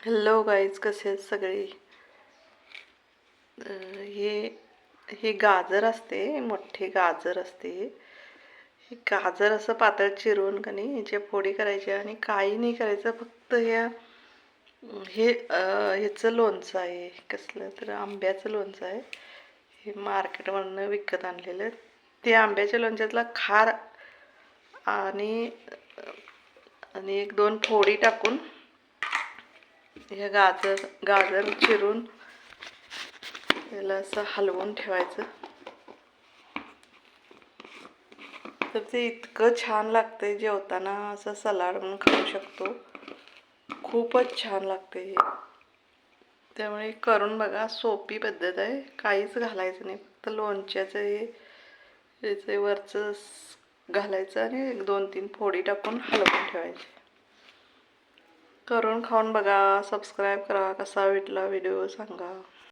Hello guys, कसे आहेत सगळे? हे हे गाजर असते, मोठे गाजर असते. हे गाजर असं पातळ चिरून का नाही ह्याच्या फोडी करायच्या आणि काही नाही करायचं, फक्त ह्याचं लोणचं आहे, कसलं तर आंब्याचं लोणचं आहे. हे मार्केटमधनं विकत आणलेलं. ते आंब्याच्या लोणच्यातला खार आणि आणि एक दोन फोडी टाकून हे गाजर गाजर चिरून त्याला असं हलवून ठेवायचं. तर ते इतकं छान लागतंय, जेवताना असं सलाड म्हणून खाऊ शकतो. खूपच छान लागते हे. त्यामुळे करून बघा, सोपी पद्धत आहे, काहीच घालायचं नाही, फक्त लोणच्याचं याचं वरचं घालायचं आणि एक दोन तीन फोडी टाकून हलवून ठेवायचे. करून खाऊन बघा, सबस्क्राईब करा, कसा वाटला व्हिडिओ सांगा.